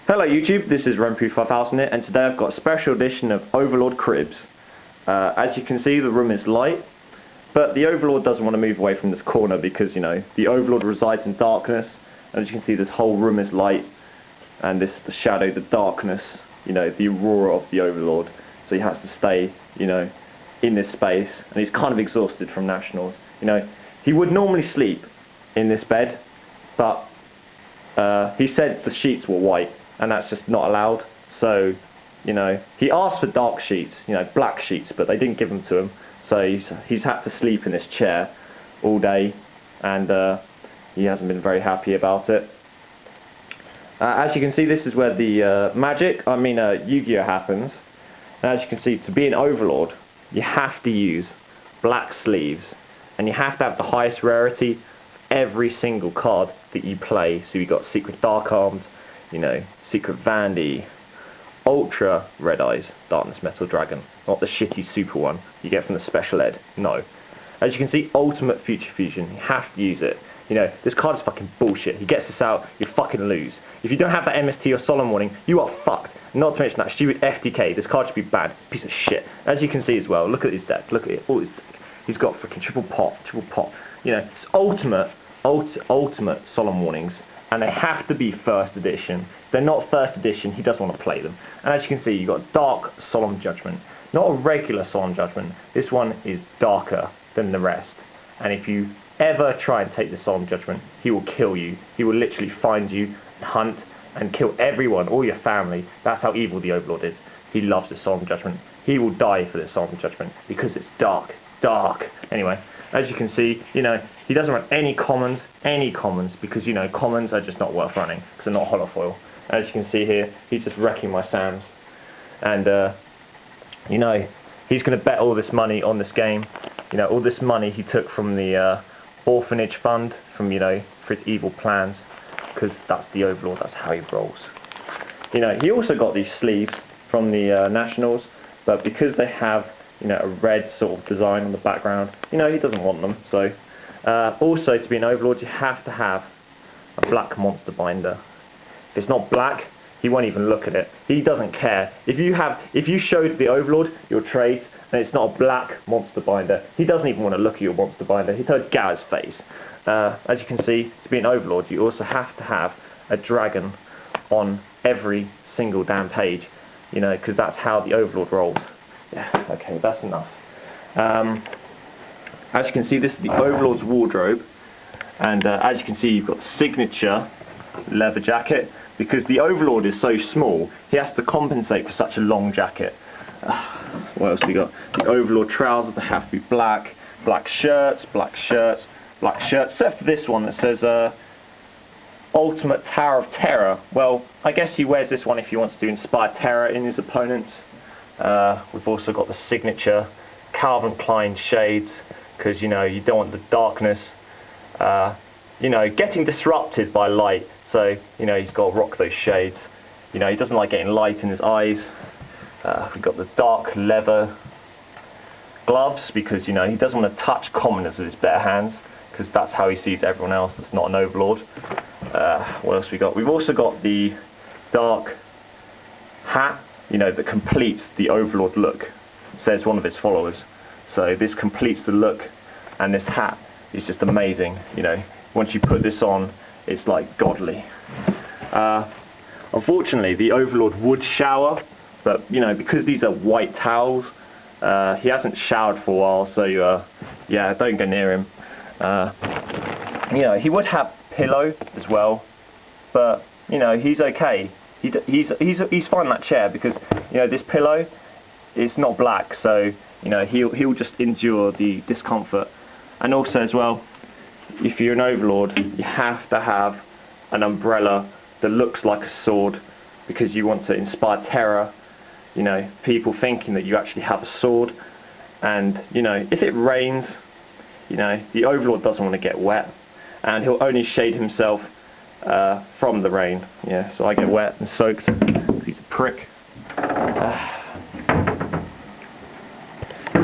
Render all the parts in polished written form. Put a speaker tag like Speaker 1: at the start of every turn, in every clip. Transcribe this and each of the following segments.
Speaker 1: Hello YouTube, this is Renfrew5000 here, and today I've got a special edition of Overlord Cribs. As you can see, the room is light, but the Overlord doesn't want to move away from this corner because, you know, the Overlord resides in darkness. As you can see, this whole room is light, and this is the shadow, the darkness, you know, the aurora of the Overlord. So he has to stay, you know, in this space, and he's kind of exhausted from Nationals. You know, he would normally sleep in this bed, but he said the sheets were white, and that's just not allowed. So, you know, he asked for dark sheets, you know, black sheets, but they didn't give them to him. So he's had to sleep in this chair all day, and he hasn't been very happy about it. As you can see, this is where the Yu-Gi-Oh happens. And as you can see, to be an Overlord, you have to use black sleeves, and you have to have the highest rarity of every single card that you play. So you've got Secret Dark Arms, you know, Secret Vandy, Ultra Red Eyes, Darkness Metal Dragon, not the shitty super one you get from the Special Ed, no. As you can see, Ultimate Future Fusion, you have to use it. You know, this card is fucking bullshit. He gets this out, you fucking lose. If you don't have that MST or Solemn Warning, you are fucked. Not to mention that stupid FTK, this card should be banned, piece of shit. As you can see as well, look at his deck, look at it, all his deck. He's got freaking triple pop. You know, it's ultimate Solemn Warnings, and they have to be first edition. If they're not first edition, he doesn't want to play them. And as you can see, you've got Dark Solemn Judgment. Not a regular Solemn Judgment. This one is darker than the rest. And if you ever try and take the Solemn Judgment, he will kill you. He will literally find you, hunt, and kill everyone, all your family. That's how evil the Overlord is. He loves the Solemn Judgment. He will die for the Solemn Judgment because it's dark. Anyway, as you can see, you know, he doesn't run any commons, because, you know, commons are just not worth running, because they're not holofoil. As you can see here, he's just wrecking my Sams. And, you know, he's going to bet all this money on this game. You know, all this money he took from the orphanage fund, from, you know, for his evil plans, because that's the Overlord, that's how he rolls. You know, he also got these sleeves from the Nationals, but because they have, you know, a red sort of design on the background, you know, he doesn't want them. So also, to be an Overlord, you have to have a black monster binder. If it's not black, he won't even look at it. He doesn't care. If you showed the Overlord your trait and it's not a black monster binder, he doesn't even want to look at your monster binder. He'd get out his face. As you can see, to be an Overlord, you also have to have a dragon on every single damn page, you know, because that's how the Overlord rolls. Yeah, okay, that's enough. As you can see, this is the Overlord's wardrobe, and as you can see, you've got signature leather jacket. Because the Overlord is so small, he has to compensate for such a long jacket. What else we got? The Overlord trousers, they have to be black shirts, except for this one that says Ultimate Tower of Terror. Well, I guess he wears this one if he wants to inspire terror in his opponents. We've also got the signature Calvin Klein shades, because, you know, you don't want the darkness, you know, getting disrupted by light. So, you know, he's got to rock those shades. You know, he doesn't like getting light in his eyes. We've got the dark leather gloves, because, you know, he doesn't want to touch commoners with his bare hands, because that's how he sees everyone else that's not an Overlord. What else we got? We've also got the dark hat, you know, that completes the Overlord look, says one of his followers. So this completes the look, and this hat is just amazing. You know, once you put this on, it's like godly. Unfortunately, the Overlord would shower, but, you know, because these are white towels, he hasn't showered for a while, so yeah, don't go near him. You know, he would have pillow as well, but, you know, he's okay. He's fine in that chair, because, you know, this pillow is not black, so, you know, he'll just endure the discomfort. And also as well, if you're an Overlord, you have to have an umbrella that looks like a sword, because you want to inspire terror, you know, people thinking that you actually have a sword. And, you know, if it rains, you know, the Overlord doesn't want to get wet, and he'll only shade himself from the rain. Yeah, so I get wet and soaked because he's a prick.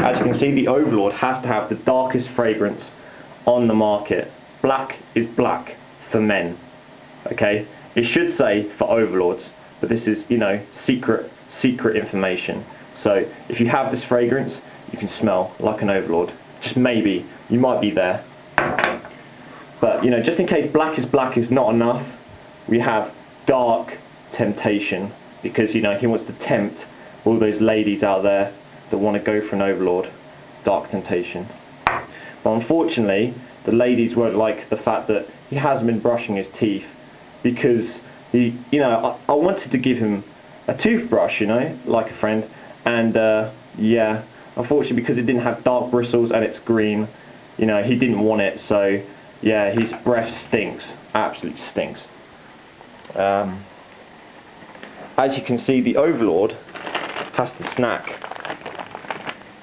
Speaker 1: As you can see, the Overlord has to have the darkest fragrance on the market. Black is black for men. Okay? It should say for Overlords, but this is, you know, secret information. So if you have this fragrance, you can smell like an Overlord. Just maybe, you might be there. But, you know, just in case black is not enough, we have dark temptation, because, you know, he wants to tempt all those ladies out there that want to go for an Overlord. Dark temptation. But unfortunately, the ladies won't like the fact that he hasn't been brushing his teeth, because he, you know, I wanted to give him a toothbrush, you know, like a friend, and yeah, unfortunately, because it didn't have dark bristles and it's green, you know, he didn't want it. So yeah, his breath stinks, absolutely stinks. As you can see, the Overlord has to snack,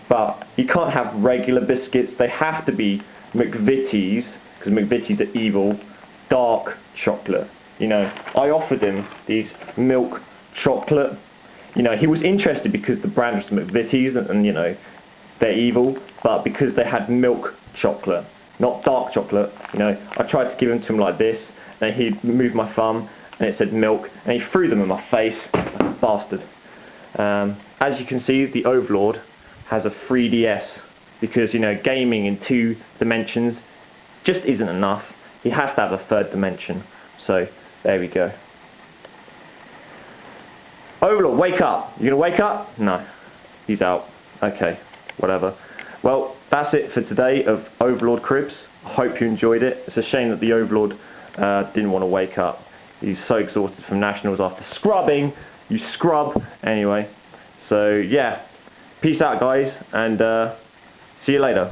Speaker 1: but you can't have regular biscuits. They have to be McVitie's, because McVitie's are evil, dark chocolate. You know, I offered him these milk chocolate. You know, he was interested because the brand was McVitie's, and you know, they're evil, but because they had milk chocolate, not dark chocolate, you know, I tried to give them to him like this, and he moved my thumb, and it said milk, and he threw them in my face, bastard. As you can see, the Overlord has a 3DS, because, you know, gaming in 2 dimensions just isn't enough. He has to have a 3rd dimension. So, there we go. Overlord, wake up! You gonna wake up? No. He's out. Okay, whatever. Well, that's it for today of Overlord Cribs. I hope you enjoyed it. It's a shame that the Overlord didn't want to wake up. He's so exhausted from Nationals after scrubbing. You scrub. Anyway. So, yeah. Peace out, guys, and see you later.